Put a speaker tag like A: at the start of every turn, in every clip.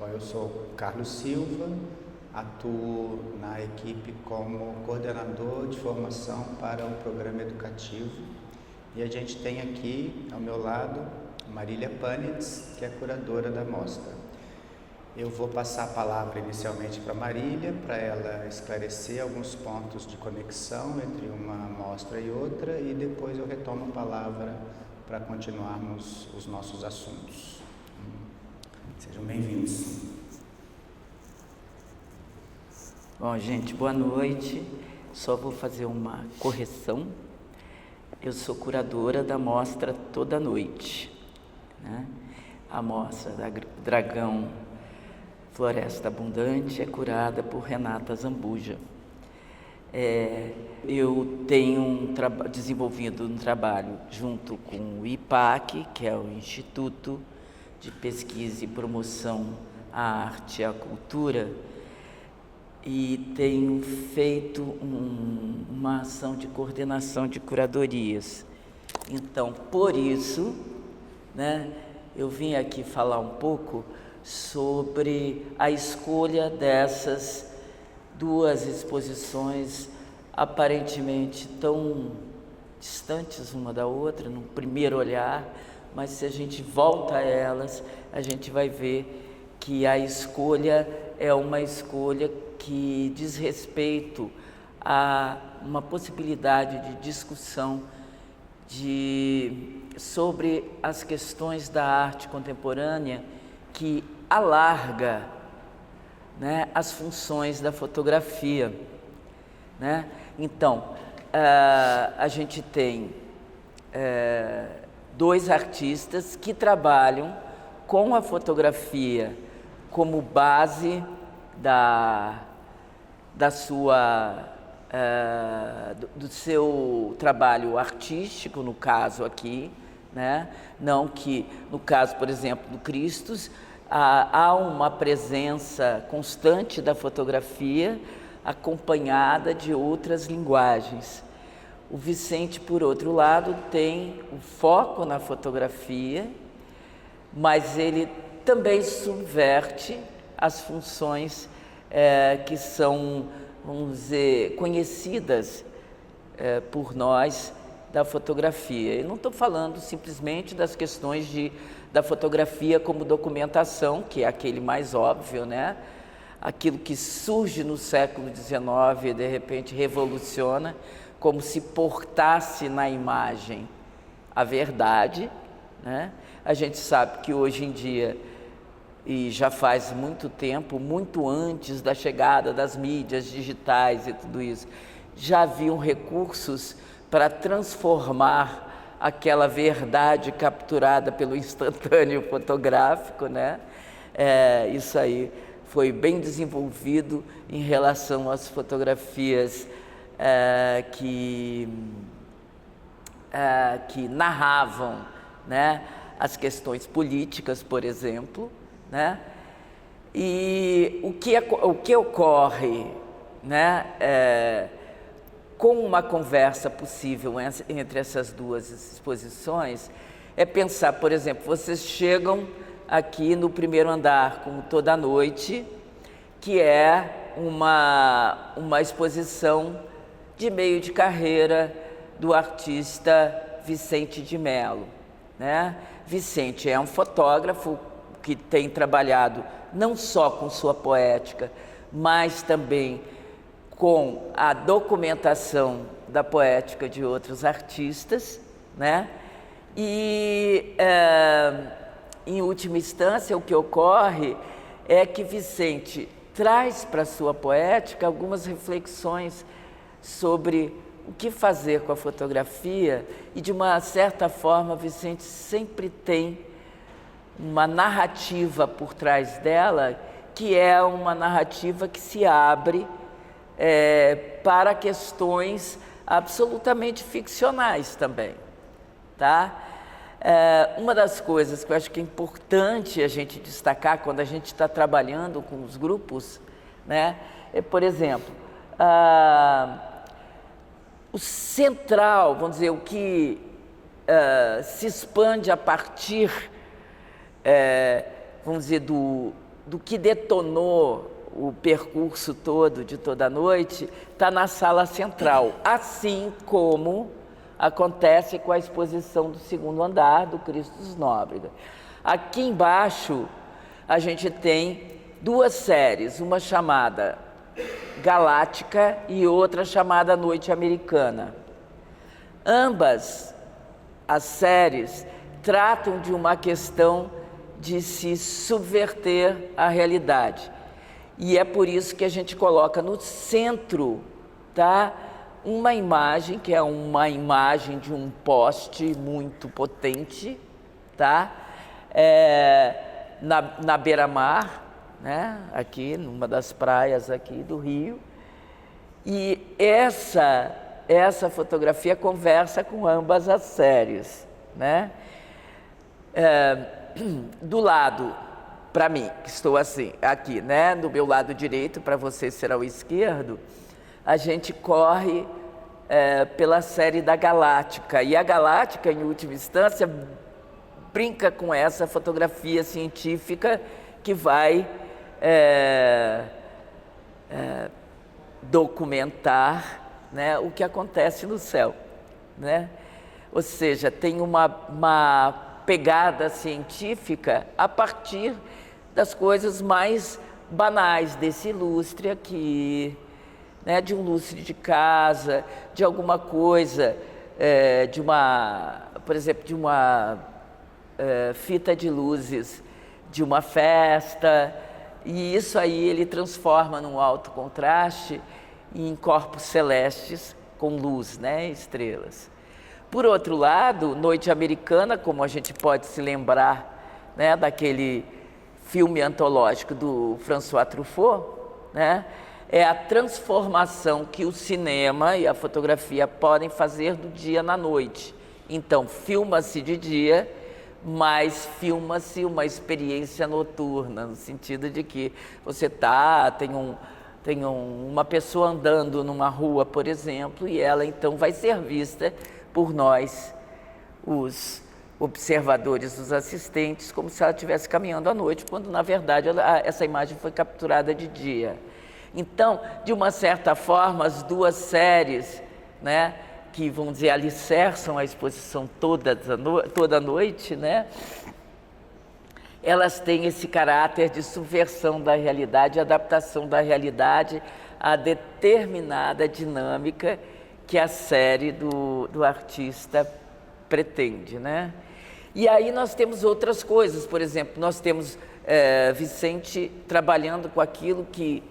A: Bom, eu sou Carlos Silva, atuo na equipe como coordenador de formação para o programa educativo e a gente tem aqui ao meu lado Marília Panitz, que é curadora da mostra. Eu vou passar a palavra inicialmente para Marília, para ela esclarecer alguns pontos de conexão entre uma mostra e outra, e depois eu retomo a palavra para continuarmos os nossos assuntos. Sejam bem-vindos.
B: Bom, gente, boa noite. Só vou fazer uma correção. Eu sou curadora da mostra Toda Noite, né? A mostra da Dragão Floresta Abundante é curada por Renata Zambuja. Eu tenho desenvolvido um trabalho junto com o IPAC, que é o Instituto de Pesquisa e Promoção à Arte e à Cultura, e tenho feito uma ação de coordenação de curadorias. Então, por isso, né, eu vim aqui falar um pouco sobre a escolha dessas duas exposições aparentemente tão distantes uma da outra, no primeiro olhar, mas se a gente volta a elas, a gente vai ver que a escolha é uma escolha que diz respeito a uma possibilidade de discussão sobre as questões da arte contemporânea que alarga, né, as funções da fotografia, né? Então, a gente tem dois artistas que trabalham com a fotografia como base do seu trabalho artístico, no caso aqui, né? Não que, no caso, por exemplo, do Christus, há uma presença constante da fotografia acompanhada de outras linguagens. O Vicente, por outro lado, tem o foco na fotografia, mas ele também subverte as funções que são, vamos dizer, conhecidas por nós da fotografia. Eu não estou falando simplesmente das questões da fotografia como documentação, que é aquele mais óbvio, né? Aquilo que surge no século XIX e de repente revoluciona, como se portasse na imagem a verdade, né? A gente sabe que hoje em dia, e já faz muito tempo, muito antes da chegada das mídias digitais e tudo isso, já haviam recursos para transformar aquela verdade capturada pelo instantâneo fotográfico, né? Isso aí foi bem desenvolvido em relação às fotografias que narravam, né, as questões políticas, por exemplo, né? E o que ocorre, né, com uma conversa possível entre essas duas exposições é pensar, por exemplo, vocês chegam aqui no primeiro andar como Toda Noite, que é uma exposição de meio de carreira do artista Vicente de Mello, né? Vicente é um fotógrafo que tem trabalhado não só com sua poética, mas também com a documentação da poética de outros artistas, né? E, em última instância, o que ocorre é que Vicente traz para a sua poética algumas reflexões sobre o que fazer com a fotografia e, de uma certa forma, Vicente sempre tem uma narrativa por trás dela, que é uma narrativa que se abre para questões absolutamente ficcionais também, tá? Uma das coisas que eu acho que é importante a gente destacar quando a gente está trabalhando com os grupos, né, é, por exemplo, o central, vamos dizer, o que se expande a partir, vamos dizer, do que detonou o percurso todo de toda a noite está na sala central, assim como acontece com a exposição do segundo andar do Cristo Nóbrega. Aqui embaixo a gente tem duas séries, uma chamada Galáctica e outra chamada Noite Americana. Ambas as séries tratam de uma questão de se subverter a realidade. E é por isso que a gente coloca no centro, tá, uma imagem, que é uma imagem de um poste muito potente, tá, na beira-mar, né, aqui numa das praias aqui do Rio. E essa fotografia conversa com ambas as séries, né? Do lado, para mim, que estou assim, aqui, né, do meu lado direito, para você será o esquerdo, a gente corre pela série da Galáctica. E a Galáctica, em última instância, brinca com essa fotografia científica que vai documentar, né, o que acontece no céu, né? Ou seja, tem uma pegada científica a partir das coisas mais banais desse ilustre aqui, né, de um lustre de casa, de alguma coisa, por exemplo, de uma fita de luzes de uma festa, e isso aí ele transforma num alto contraste em corpos celestes com luz, né, estrelas. Por outro lado, Noite Americana, como a gente pode se lembrar, né, daquele filme antológico do François Truffaut, né, é a transformação que o cinema e a fotografia podem fazer do dia na noite. Então, filma-se de dia, mas filma-se uma experiência noturna, no sentido de que você tem uma pessoa andando numa rua, por exemplo, e ela então vai ser vista por nós, os observadores, os assistentes, como se ela estivesse caminhando à noite, quando na verdade essa imagem foi capturada de dia. Então, de uma certa forma, as duas séries, né, que, vamos dizer, alicerçam a exposição toda a noite, né, elas têm esse caráter de subversão da realidade, adaptação da realidade a determinada dinâmica que a série do artista pretende, né? E aí nós temos outras coisas, por exemplo, nós temos Vicente trabalhando com aquilo que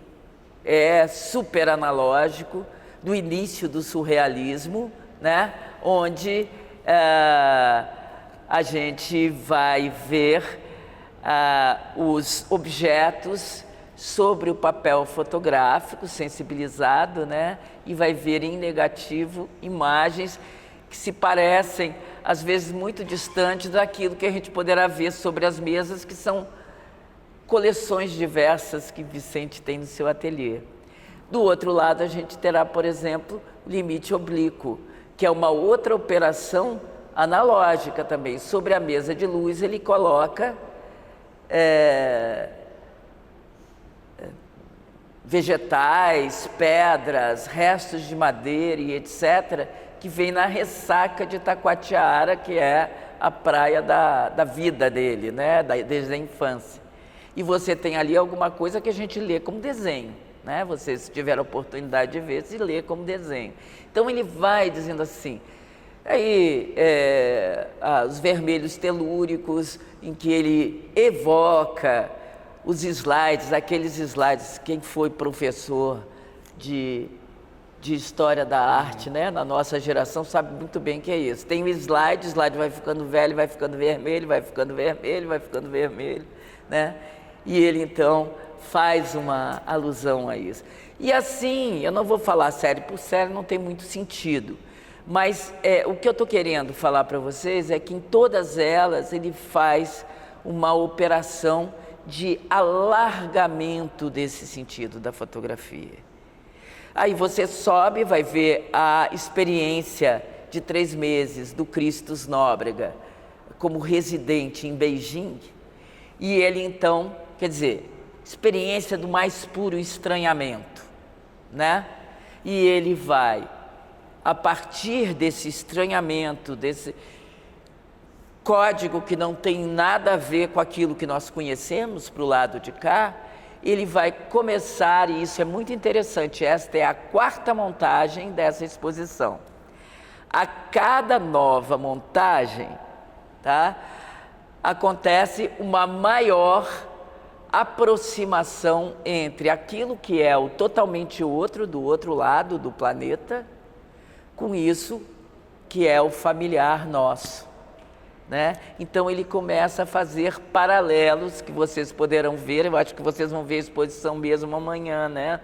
B: é super analógico, do início do surrealismo, né? Onde a gente vai ver os objetos sobre o papel fotográfico sensibilizado, né? E vai ver em negativo imagens que se parecem, às vezes, muito distantes daquilo que a gente poderá ver sobre as mesas, que são coleções diversas que Vicente tem no seu ateliê. Do outro lado, a gente terá, por exemplo, o limite oblíquo, que é uma outra operação analógica também. Sobre a mesa de luz, ele coloca vegetais, pedras, restos de madeira e etc., que vem na ressaca de Taquatiara, que é a praia da vida dele, né? Desde a infância. E você tem ali alguma coisa que a gente lê como desenho, né? Você, se tiver a oportunidade de ver, se lê como desenho. Então ele vai dizendo assim, aí os vermelhos telúricos, em que ele evoca os slides, aqueles slides, quem foi professor de História da Arte, né, na nossa geração, sabe muito bem que é isso. Tem o slide vai ficando velho, vai ficando vermelho, vai ficando vermelho, vai ficando vermelho, né? E ele, então, faz uma alusão a isso. E assim, eu não vou falar série por série, não tem muito sentido. Mas o que eu estou querendo falar para vocês é que em todas elas ele faz uma operação de alargamento desse sentido da fotografia. Aí você sobe, vai ver a experiência de 3 meses do Cristo Nóbrega como residente em Beijing. E ele então, quer dizer, experiência do mais puro estranhamento, né? E ele vai, a partir desse estranhamento, desse código que não tem nada a ver com aquilo que nós conhecemos para o lado de cá, ele vai começar, e isso é muito interessante, esta é a 4ª montagem dessa exposição. A cada nova montagem, tá, acontece uma maior aproximação entre aquilo que é o totalmente outro, do outro lado do planeta, com isso que é o familiar nosso, né? Então ele começa a fazer paralelos que vocês poderão ver, eu acho que vocês vão ver a exposição mesmo amanhã, né?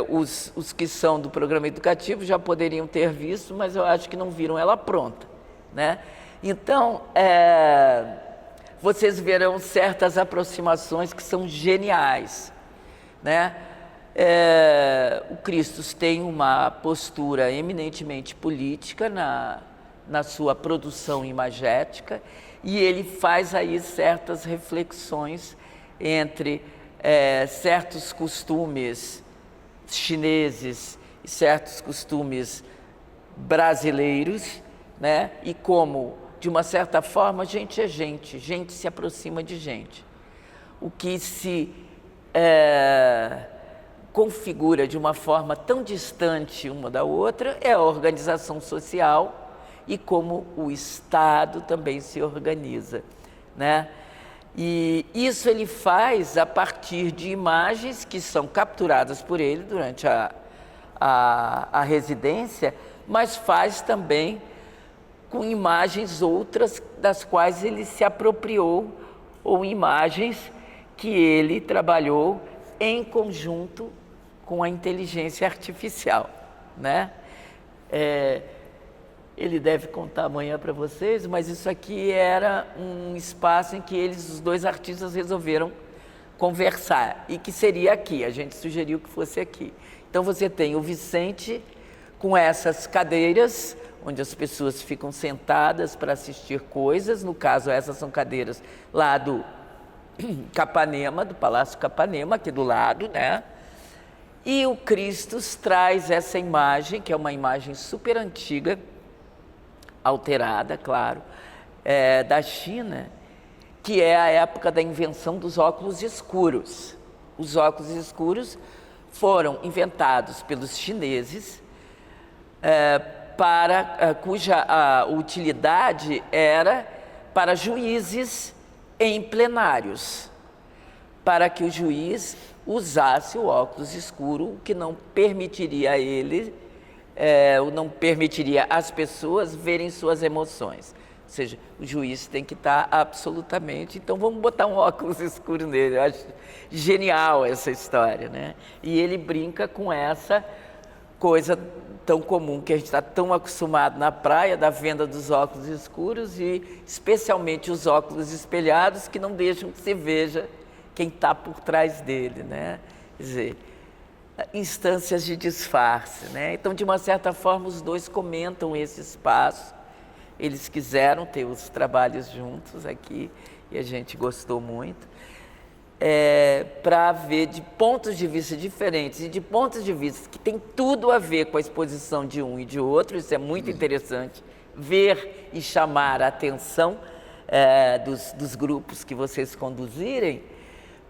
B: Os que são do programa educativo já poderiam ter visto, mas eu acho que não viram ela pronta, né? Então, vocês verão certas aproximações que são geniais, né? O Christus tem uma postura eminentemente política na sua produção imagética, e ele faz aí certas reflexões entre certos costumes chineses e certos costumes brasileiros, né? E como, de uma certa forma, gente é gente, gente se aproxima de gente. O que se configura de uma forma tão distante uma da outra é a organização social e como o Estado também se organiza, né? E isso ele faz a partir de imagens que são capturadas por ele durante a residência, mas faz também com imagens outras das quais ele se apropriou, ou imagens que ele trabalhou em conjunto com a inteligência artificial, né? Ele deve contar amanhã para vocês, mas isso aqui era um espaço em que os dois artistas resolveram conversar, e que seria aqui, a gente sugeriu que fosse aqui. Então você tem o Vicente com essas cadeiras, onde as pessoas ficam sentadas para assistir coisas, no caso essas são cadeiras lá do Capanema, do Palácio Capanema, aqui do lado, né? E o Christus traz essa imagem, que é uma imagem super antiga, alterada, claro, da China, que é a época da invenção dos óculos escuros. Os óculos escuros foram inventados pelos chineses, cuja utilidade era para juízes em plenários, para que o juiz usasse o óculos escuro, o que não permitiria a ele, não permitiria às pessoas verem suas emoções. Ou seja, o juiz tem que estar absolutamente... Então vamos botar um óculos escuro nele. Eu acho genial essa história, né? E ele brinca com essa coisa tão comum que a gente está tão acostumado na praia, da venda dos óculos escuros, e especialmente os óculos espelhados, que não deixam que se veja quem está por trás dele, né? Quer dizer, instâncias de disfarce, né? Então, de uma certa forma, os dois comentam esse espaço. Eles quiseram ter os trabalhos juntos aqui, e a gente gostou muito, para ver de pontos de vista diferentes, e de pontos de vista que tem tudo a ver com a exposição de um e de outro. Isso é muito interessante, ver e chamar a atenção dos grupos que vocês conduzirem,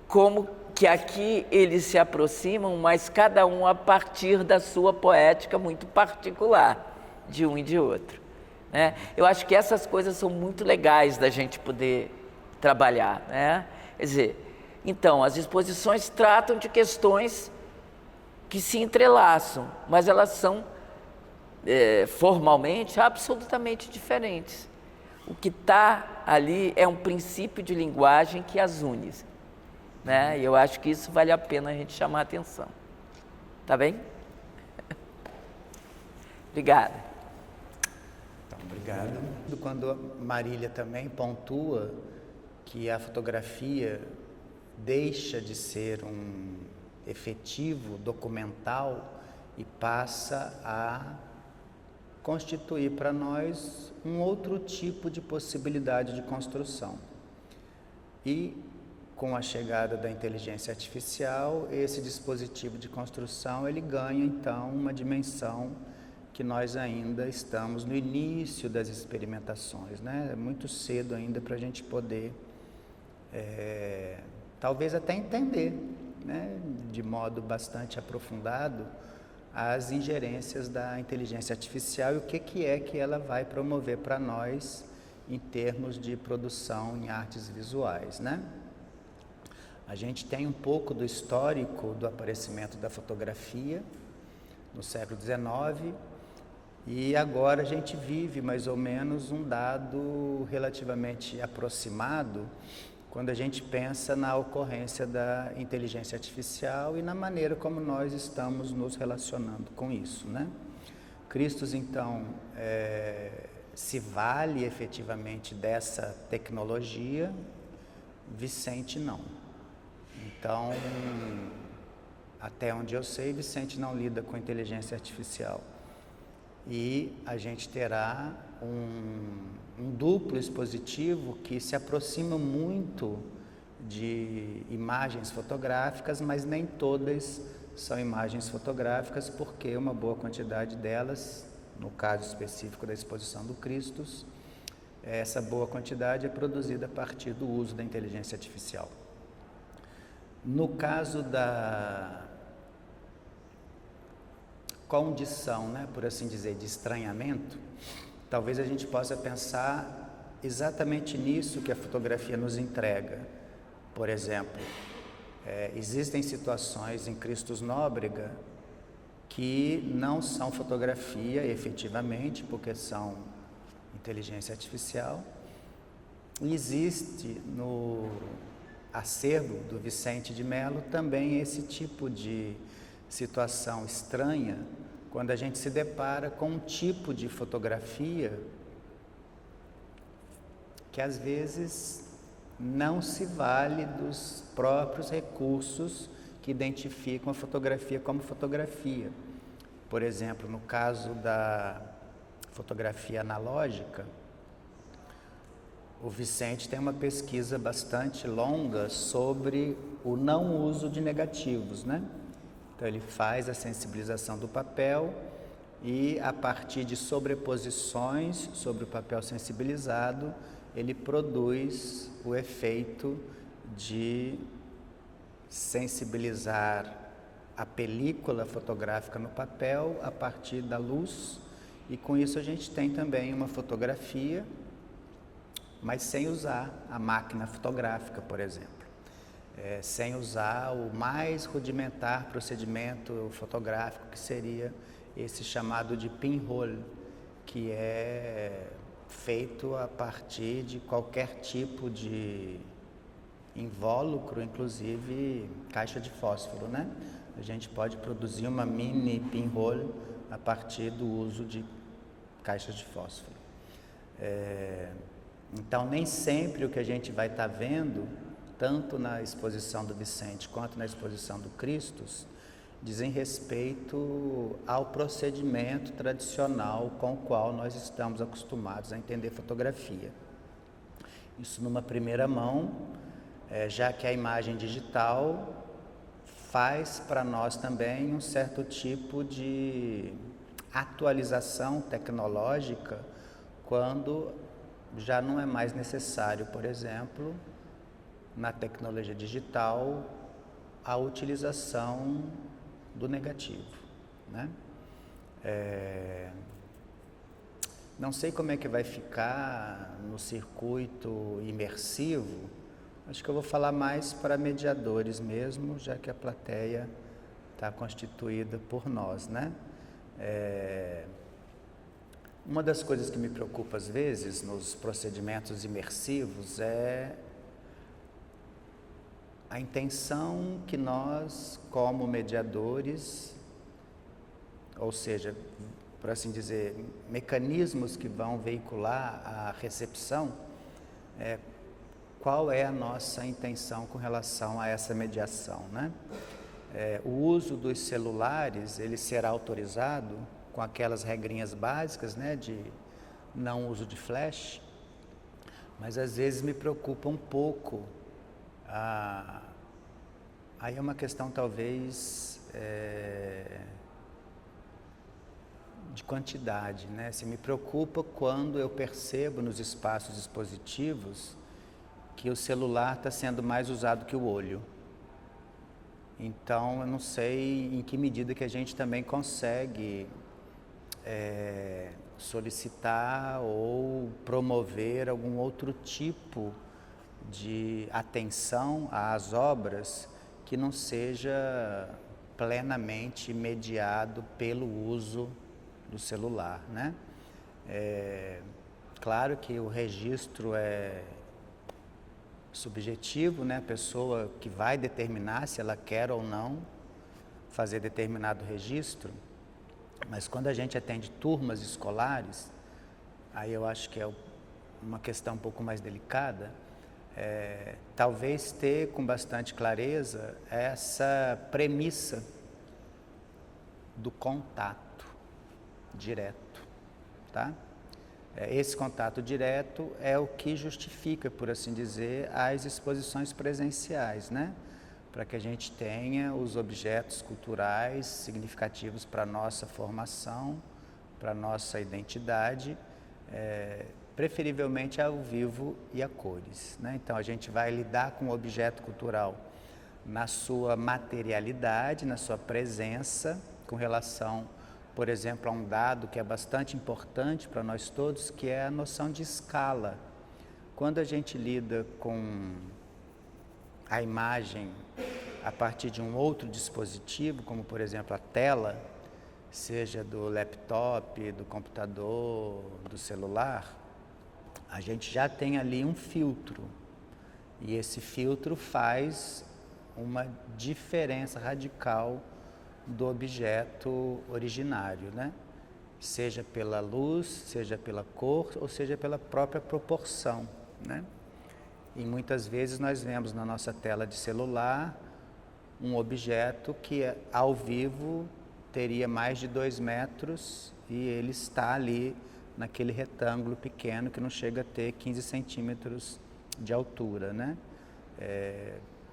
B: como que aqui eles se aproximam, mas cada um a partir da sua poética muito particular, de um e de outro, né? Eu acho que essas coisas são muito legais da gente poder trabalhar, né? Quer dizer, então, as exposições tratam de questões que se entrelaçam, mas elas são formalmente absolutamente diferentes. O que está ali é um princípio de linguagem que as une, né? E eu acho que isso vale a pena a gente chamar a atenção. Tá bem? Obrigada.
A: Então, obrigado. Quando a Marília também pontua que a fotografia deixa de ser um efetivo documental e passa a constituir para nós um outro tipo de possibilidade de construção. E com a chegada da inteligência artificial, esse dispositivo de construção ele ganha então uma dimensão que nós ainda estamos no início das experimentações, né? É muito cedo ainda para a gente poder, talvez até entender, né, de modo bastante aprofundado, as ingerências da inteligência artificial e o que é que ela vai promover para nós em termos de produção em artes visuais, né? A gente tem um pouco do histórico do aparecimento da fotografia no século XIX e agora a gente vive mais ou menos um dado relativamente aproximado quando a gente pensa na ocorrência da inteligência artificial e na maneira como nós estamos nos relacionando com isso, né? Christus, então, se vale efetivamente dessa tecnologia, Vicente não. Então, até onde eu sei, Vicente não lida com inteligência artificial. E a gente terá um duplo expositivo que se aproxima muito de imagens fotográficas, mas nem todas são imagens fotográficas, porque uma boa quantidade delas, no caso específico da exposição do Christus, essa boa quantidade é produzida a partir do uso da inteligência artificial. No caso da condição, né, por assim dizer, de estranhamento, talvez a gente possa pensar exatamente nisso que a fotografia nos entrega. Por exemplo, existem situações em Christus Nóbrega que não são fotografia efetivamente, porque são inteligência artificial. E existe no acervo do Vicente de Mello também esse tipo de situação estranha, quando a gente se depara com um tipo de fotografia que às vezes não se vale dos próprios recursos que identificam a fotografia como fotografia. Por exemplo, no caso da fotografia analógica, o Vicente tem uma pesquisa bastante longa sobre o não uso de negativos, né? Então ele faz a sensibilização do papel e a partir de sobreposições sobre o papel sensibilizado, ele produz o efeito de sensibilizar a película fotográfica no papel a partir da luz, e com isso a gente tem também uma fotografia, mas sem usar a máquina fotográfica, por exemplo. Sem usar o mais rudimentar procedimento fotográfico, que seria esse chamado de pinhole, que é feito a partir de qualquer tipo de invólucro, inclusive caixa de fósforo, né? A gente pode produzir uma mini pinhole a partir do uso de caixas de fósforo. Então, nem sempre o que a gente vai estar vendo, tanto na exposição do Vicente quanto na exposição do Christus, dizem respeito ao procedimento tradicional com o qual nós estamos acostumados a entender fotografia. Isso numa primeira mão, já que a imagem digital faz para nós também um certo tipo de atualização tecnológica quando já não é mais necessário, por exemplo, na tecnologia digital, a utilização do negativo, né? Não sei como é que vai ficar no circuito imersivo, acho que eu vou falar mais para mediadores mesmo, já que a plateia está constituída por nós, né? Uma das coisas que me preocupa às vezes nos procedimentos imersivos é a intenção que nós, como mediadores, ou seja, por assim dizer, mecanismos que vão veicular a recepção, qual é a nossa intenção com relação a essa mediação, né? O uso dos celulares, ele será autorizado com aquelas regrinhas básicas, né, de não uso de flash, mas às vezes me preocupa um pouco Aí é uma questão talvez de quantidade, né? Se me preocupa quando eu percebo nos espaços expositivos que o celular está sendo mais usado que o olho. Então, eu não sei em que medida que a gente também consegue solicitar ou promover algum outro tipo de atenção às obras que não seja plenamente mediado pelo uso do celular, né? Claro que o registro é subjetivo, né? A pessoa que vai determinar se ela quer ou não fazer determinado registro, mas quando a gente atende turmas escolares, aí eu acho que é uma questão um pouco mais delicada, talvez ter com bastante clareza essa premissa do contato direto, tá? Esse contato direto é o que justifica, por assim dizer, as exposições presenciais, né? Para que a gente tenha os objetos culturais significativos para a nossa formação, para a nossa identidade, preferivelmente ao vivo e a cores, né? Então, a gente vai lidar com o objeto cultural na sua materialidade, na sua presença, com relação, por exemplo, a um dado que é bastante importante para nós todos, que é a noção de escala. Quando a gente lida com a imagem a partir de um outro dispositivo, como por exemplo a tela, seja do laptop, do computador, do celular, a gente já tem ali um filtro. E esse filtro faz uma diferença radical do objeto originário, né? Seja pela luz, seja pela cor, ou seja pela própria proporção, né? E muitas vezes nós vemos na nossa tela de celular um objeto que ao vivo teria mais de 2 metros e ele está ali naquele retângulo pequeno que não chega a ter 15 centímetros de altura, né?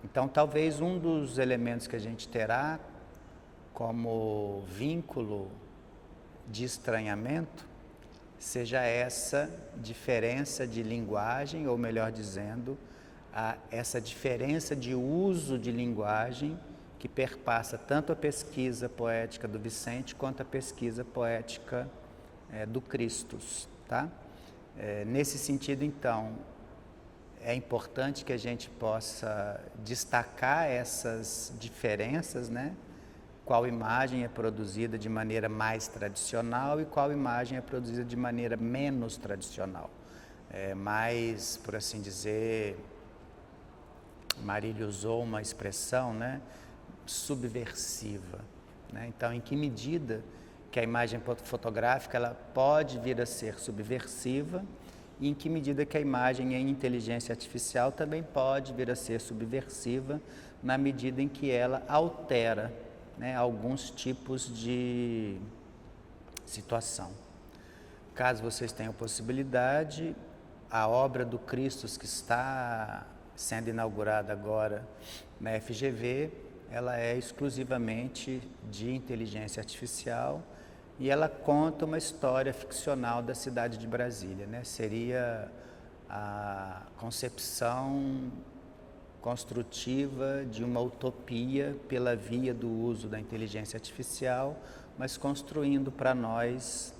A: Então talvez um dos elementos que a gente terá como vínculo de estranhamento seja essa diferença de linguagem, ou melhor dizendo, essa diferença de uso de linguagem que perpassa tanto a pesquisa poética do Vicente quanto a pesquisa poética do Christus, tá? Nesse sentido, então, é importante que a gente possa destacar essas diferenças, né? Qual imagem é produzida de maneira mais tradicional e qual imagem é produzida de maneira menos tradicional. Mais, por assim dizer, Marília usou uma expressão, né, subversiva, né? Então, em que medida que a imagem fotográfica ela pode vir a ser subversiva e em que medida que a imagem em inteligência artificial também pode vir a ser subversiva na medida em que ela altera, né, alguns tipos de situação. Caso vocês tenham possibilidade, a obra do Christus que está sendo inaugurada agora na FGV, ela é exclusivamente de inteligência artificial e ela conta uma história ficcional da cidade de Brasília, né? Seria a concepção construtiva de uma utopia pela via do uso da inteligência artificial, mas construindo para nós,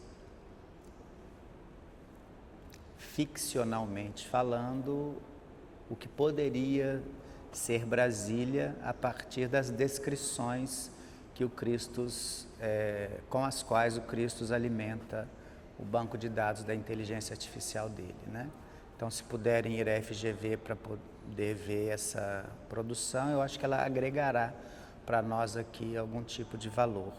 A: ficcionalmente falando, o que poderia ser Brasília a partir das descrições que o Christus, com as quais o Christus alimenta o banco de dados da inteligência artificial dele, né? Então, se puderem ir à FGV para poder ver essa produção, eu acho que ela agregará para nós aqui algum tipo de valor.